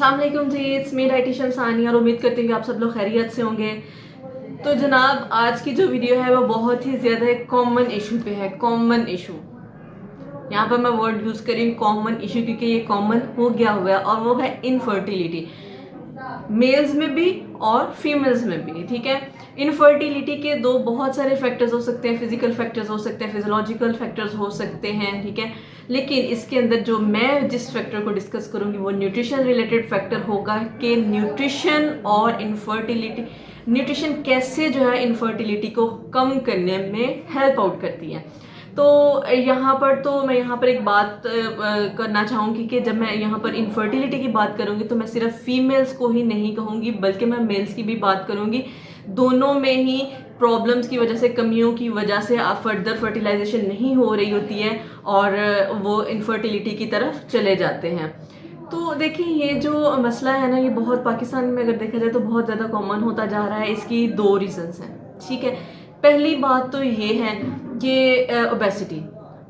अस्सलाम वालेकुम जी, it's me dietitian Sania और उम्मीद करती हूँ कि आप सब लोग खैरियत से होंगे। तो जनाब, आज की जो वीडियो है वो बहुत ही ज़्यादा एक कॉमन इशू पे है। कॉमन इशू, यहाँ पर मैं वर्ड यूज़ करी कॉमन इशू, क्योंकि ये कॉमन हो गया हुआ है और वो है इनफर्टिलिटी, मेल्स में भी और फीमेल्स में भी। ठीक है, इनफर्टिलिटी के दो बहुत सारे फैक्टर्स हो सकते हैं। फिजिकल फैक्टर्स हो सकते हैं, फिजियोलॉजिकल फैक्टर्स हो सकते हैं। ठीक है, लेकिन इसके अंदर जो मैं जिस फैक्टर को डिस्कस करूंगी वो न्यूट्रिशन रिलेटेड फैक्टर होगा कि न्यूट्रिशन और इनफर्टिलिटी, न्यूट्रिशन कैसे जो है इनफर्टिलिटी को कम करने में हेल्प आउट करती है। तो यहाँ पर मैं यहाँ पर एक बात करना चाहूँगी कि जब मैं यहाँ पर इनफर्टिलिटी की बात करूँगी तो मैं सिर्फ फीमेल्स को ही नहीं कहूँगी, बल्कि मैं मेल्स की भी बात करूँगी। दोनों में ही प्रॉब्लम्स की वजह से, कमियों की वजह से फर्दर फर्टिलाइजेशन नहीं हो रही होती है और वो इनफर्टिलिटी की तरफ चले जाते हैं। तो देखिए, ये जो मसला है ना, ये बहुत पाकिस्तान में अगर देखा जाए तो बहुत ज़्यादा कॉमन होता जा रहा है। इसकी दो रीजंस हैं। ठीक है, पहली बात तो ये है कि ओबेसिटी,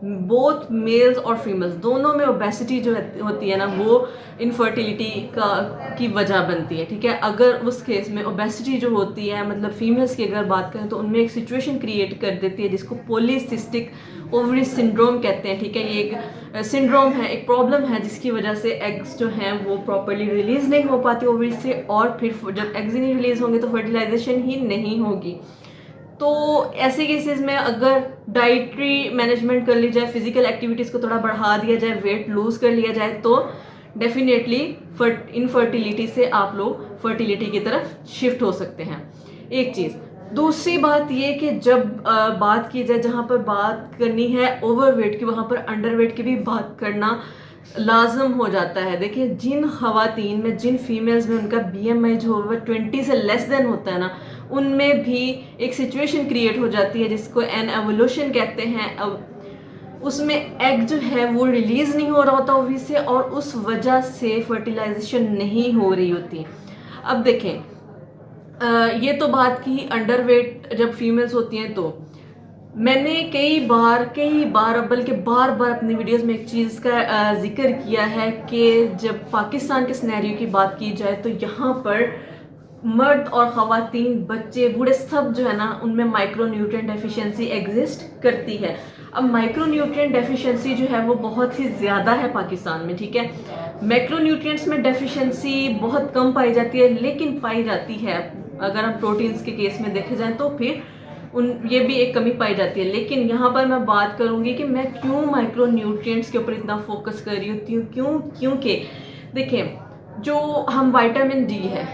बोथ मेल्स और फीमेल्स दोनों में ओबेसिटी जो होती है ना, वो इनफर्टिलिटी की वजह बनती है। ठीक है, अगर उस केस में ओबेसिटी जो होती है, मतलब फीमेल्स की अगर बात करें तो उनमें एक सिचुएशन क्रिएट कर देती है जिसको पॉलीसिस्टिक ओवरी सिंड्रोम कहते हैं। ठीक है, ये एक सिंड्रोम है, एक प्रॉब्लम है जिसकी वजह से एग्स जो हैं वो प्रॉपरली रिलीज नहीं हो पाती ओवरी से, और फिर जब एग्स नहीं रिलीज होंगे तो फर्टिलाइजेशन ही नहीं होगी। तो ऐसे केसेस में अगर डाइटरी मैनेजमेंट कर ली जाए, फिजिकल एक्टिविटीज़ को थोड़ा बढ़ा दिया जाए, वेट लूज कर लिया जाए, तो डेफिनेटली इनफर्टिलिटी से आप लोग फर्टिलिटी की तरफ शिफ्ट हो सकते हैं। एक चीज़। दूसरी बात ये कि जब बात की जाए, जहाँ पर बात करनी है ओवरवेट की, वहाँ पर अंडरवेट की भी बात करना लाजम हो जाता है। देखिए, जिन खवातीन में, जिन फीमेल्स में उनका BMI जो ओवर 20 से लेस देन होता है ना, उनमें भी एक सिचुएशन क्रिएट हो जाती है जिसको एन एवोल्यूशन कहते हैं। उसमें एग जो है वो रिलीज नहीं हो रहा होता ओवी से, और उस वजह से फर्टिलाइजेशन नहीं हो रही होती। अब देखें, ये तो बात की अंडरवेट जब फीमेल्स होती हैं। तो मैंने कई बार बल्कि बार बार अपनी वीडियोस में एक चीज़ का जिक्र किया है कि जब पाकिस्तान के सिनेरियो की बात की जाए तो यहाँ पर मर्द और ख़वातीन, बच्चे, बूढ़े, सब जो है ना, उनमें माइक्रोन्यूट्रिएंट डेफिशिएंसी एग्जिस्ट करती है। अब माइक्रोन्यूट्रिएंट डेफिशिएंसी जो है वो बहुत ही ज़्यादा है पाकिस्तान में। ठीक है, मैक्रोन्यूट्रिएंट्स में डेफिशिएंसी बहुत कम पाई जाती है, लेकिन पाई जाती है। अगर हम प्रोटीन्स के केस में देखे जाएं तो फिर ये भी एक कमी पाई जाती है। लेकिन यहाँ पर मैं बात करूँगी कि मैं क्यों माइक्रोन्यूट्रिएंट्स के ऊपर इतना फोकस कर रही होती हूँ। क्योंकि देखिए, जो हम विटामिन डी है,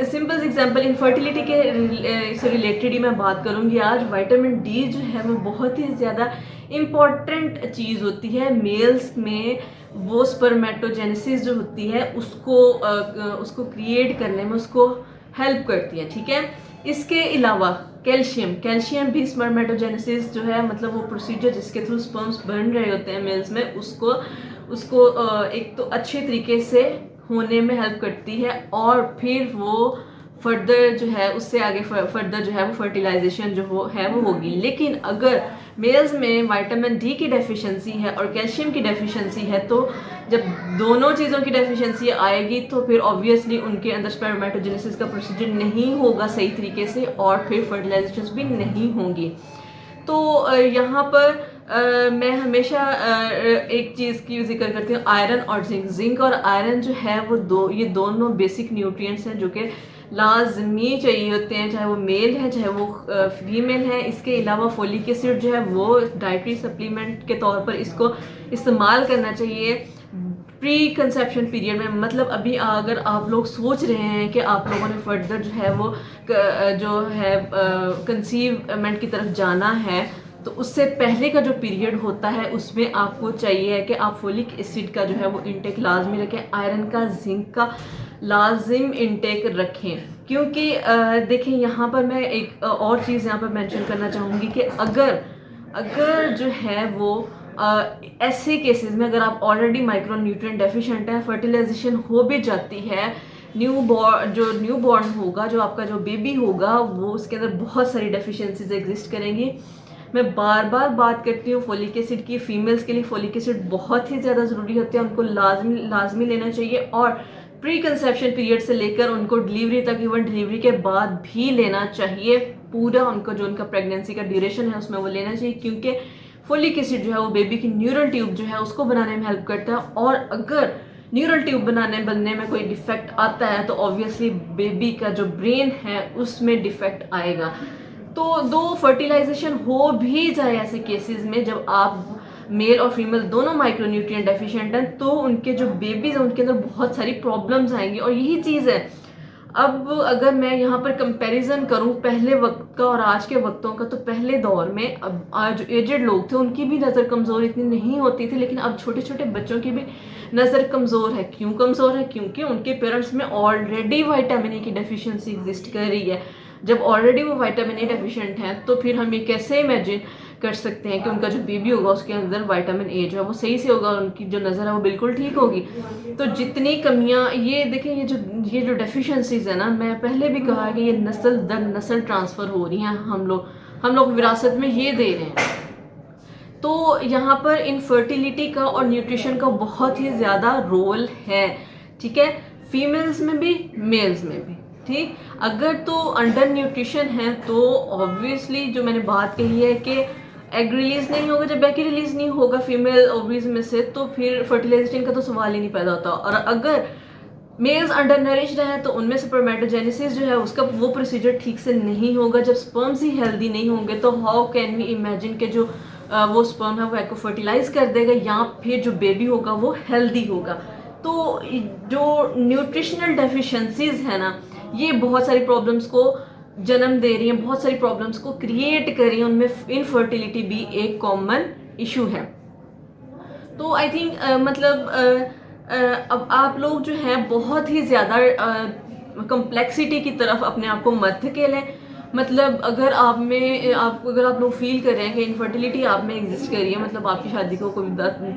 सिंपल एग्जांपल इनफर्टिलिटी के से रिलेटेड ही मैं बात करूँगी आज। विटामिन डी जो है वो बहुत ही ज़्यादा इम्पॉर्टेंट चीज़ होती है मेल्स में। वो स्पर्मेटोजेनेसिस जो होती है उसको क्रिएट करने में उसको हेल्प करती है। ठीक है, इसके अलावा कैल्शियम भी स्पर्मेटोजेनेसिस जो है, मतलब वो प्रोसीजर जिसके थ्रू स्पर्म्स बन रहे होते हैं मेल्स में, उसको एक तो अच्छे तरीके से होने में हेल्प करती है, और फिर वो फर्दर जो है, उससे आगे फर्दर जो है वो फर्टिलाइजेशन जो है वो होगी। लेकिन अगर मेल्स में विटामिन डी की डेफिशिएंसी है और कैल्शियम की डेफिशिएंसी है, तो जब दोनों चीज़ों की डेफिशिएंसी आएगी तो फिर ऑब्वियसली उनके अंदर स्पर्मेटोजेनेसिस का प्रोसीजर नहीं होगा सही तरीके से, और फिर फर्टिलाइजेशन भी नहीं होंगी। तो यहाँ पर मैं हमेशा एक चीज़ की जिक्र करती हूँ, आयरन और जिंक और आयरन जो है वो ये दोनों बेसिक न्यूट्रिएंट्स हैं जो कि लाजमी चाहिए होते हैं, चाहे वो मेल है चाहे वो फीमेल है। इसके अलावा फोलिक एसिड जो है वो डाइटरी सप्लीमेंट के तौर पर इसको इस्तेमाल करना चाहिए प्री कंसेप्शन पीरियड में। मतलब अभी अगर आप लोग सोच रहे हैं कि आप लोगों ने फर्दर जो है वो जो है कंसीवमेंट की तरफ जाना है, तो उससे पहले का जो पीरियड होता है उसमें आपको चाहिए कि आप फोलिक एसिड का जो है वो इंटेक लाजमी रखें, आयरन का, जिंक का लाजिम इंटेक रखें। क्योंकि देखें, यहाँ पर मैं एक और चीज़ यहाँ पर मेंशन करना चाहूँगी कि अगर जो है वो ऐसे केसेस में अगर आप ऑलरेडी माइक्रोन्यूट्रिएंट डेफिशिएंट है, फर्टिलाइजेशन हो भी जाती है, न्यू बॉर्न होगा, जो आपका जो बेबी होगा, वो उसके अंदर बहुत सारी डेफिशिएंसीज एग्जिस्ट करेंगी। मैं बार बार बात करती हूँ फोलिक एसिड की। फीमेल्स के लिए फोलिक एसिड बहुत ही ज़्यादा ज़रूरी होती है, उनको लाजमी लेना चाहिए। और प्री कंसेप्शन पीरियड से लेकर उनको डिलीवरी तक, इवन डिलीवरी के बाद भी लेना चाहिए। पूरा उनको जो उनका प्रेगनेंसी का ड्यूरेशन है उसमें वो लेना चाहिए, क्योंकि फोलिक एसिड जो है वो बेबी की न्यूरल ट्यूब जो है उसको बनाने में हेल्प करता है। और अगर न्यूरल ट्यूब बनने में कोई डिफेक्ट आता है तो ऑब्वियसली बेबी का जो ब्रेन है उसमें डिफेक्ट आएगा। तो दो फर्टिलाइजेशन हो भी जाए ऐसे केसेस में, जब आप मेल और फीमेल दोनों माइक्रोन्यूट्रिएंट डेफिशिएंट हैं, तो उनके जो बेबीज हैं उनके अंदर बहुत सारी प्रॉब्लम्स आएंगी। और यही चीज़ है, अब अगर मैं यहाँ पर कंपैरिजन करूँ पहले वक्त का और आज के वक्तों का, तो पहले दौर में अब आज एजेड लोग थे उनकी भी नज़र कमज़ोर इतनी नहीं होती थी, लेकिन अब छोटे छोटे बच्चों की भी नज़र कमज़ोर है। क्यों कमज़ोर है? क्योंकि उनके पेरेंट्स में ऑलरेडी विटामिन ए की डेफिशिएंसी एग्जिस्ट कर रही है। जब ऑलरेडी वो विटामिन ए डेफिशिएंट हैं तो फिर हम ये कैसे इमेजिन कर सकते हैं कि उनका जो बेबी होगा उसके अंदर विटामिन ए जो है वो सही से होगा, उनकी जो नज़र है वो बिल्कुल ठीक होगी। तो जितनी कमियां, ये देखें, ये जो डेफिशिएंसीज है ना, मैं पहले भी कहा कि ये नस्ल दर नस्ल ट्रांसफ़र हो रही हैं, हम लोग विरासत में ये दे रहे हैं। तो यहाँ पर इनफर्टिलिटी का और न्यूट्रिशन का बहुत ही ज़्यादा रोल है, ठीक है, फीमेल्स में भी मेल्स में भी। ठीक, अगर तो अंडर न्यूट्रिशन है तो ऑब्वियसली जो मैंने बात कही है कि एग रिलीज नहीं होगा, जब एग रिलीज नहीं होगा फीमेल ओवरीज में से, तो फिर फर्टिलाइजेशन का तो सवाल ही नहीं पैदा होता। और अगर मेल्स अंडर नरिश्ड हैं तो उनमें स्पर्मेटोजेनेसिस जो है उसका वो प्रोसीजर ठीक से नहीं होगा। जब स्पर्म्स ही हेल्दी नहीं होंगे तो हाउ कैन वी इमेजिन के जो वो स्पर्म है वो एग को फर्टिलाइज कर देगा, या फिर जो बेबी होगा वो हेल्दी होगा। तो जो न्यूट्रिशनल डेफिशिएंसीज है ना, ये बहुत सारी प्रॉब्लम्स को जन्म दे रही हैं, बहुत सारी प्रॉब्लम्स को क्रिएट कर रही हैं, उनमें इनफर्टिलिटी भी एक कॉमन इशू है। तो आई थिंक अब आप लोग जो हैं बहुत ही ज़्यादा कम्प्लेक्सिटी की तरफ अपने आप को मत धकेलें। मतलब अगर अगर आप लोग फील कर रहे हैं कि इनफर्टिलिटी आप में एग्जिस्ट कर रही है, मतलब आपकी शादी को कोई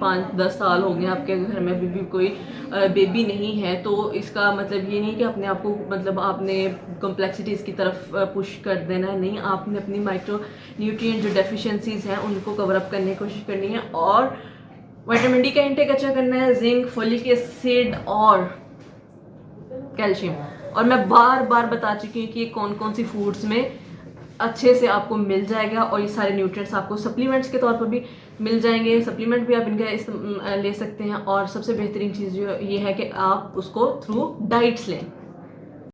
5-10 साल हो गए, आपके घर में भी कोई बेबी नहीं है, तो इसका मतलब ये नहीं कि अपने आप को मतलब आपने कम्प्लेक्सिटीज़ की तरफ पुश कर देना है। नहीं, आपने अपनी माइक्रो न्यूट्रिएंट जो डेफिशिएंसीज हैं उनको कवर अप करने की कोशिश करनी है, और विटामिन डी का इंटेक अच्छा करना है, जिंक, फोलिक एसिड और कैल्शियम। और मैं बार बार बता चुकी हूँ कि ये कौन कौन सी फूड्स में अच्छे से आपको मिल जाएगा, और ये सारे न्यूट्रिएंट्स आपको सप्लीमेंट्स के तौर पर भी मिल जाएंगे। सप्लीमेंट भी आप इनका ले सकते हैं, और सबसे बेहतरीन चीज़ जो ये है कि आप उसको थ्रू डाइट्स लें।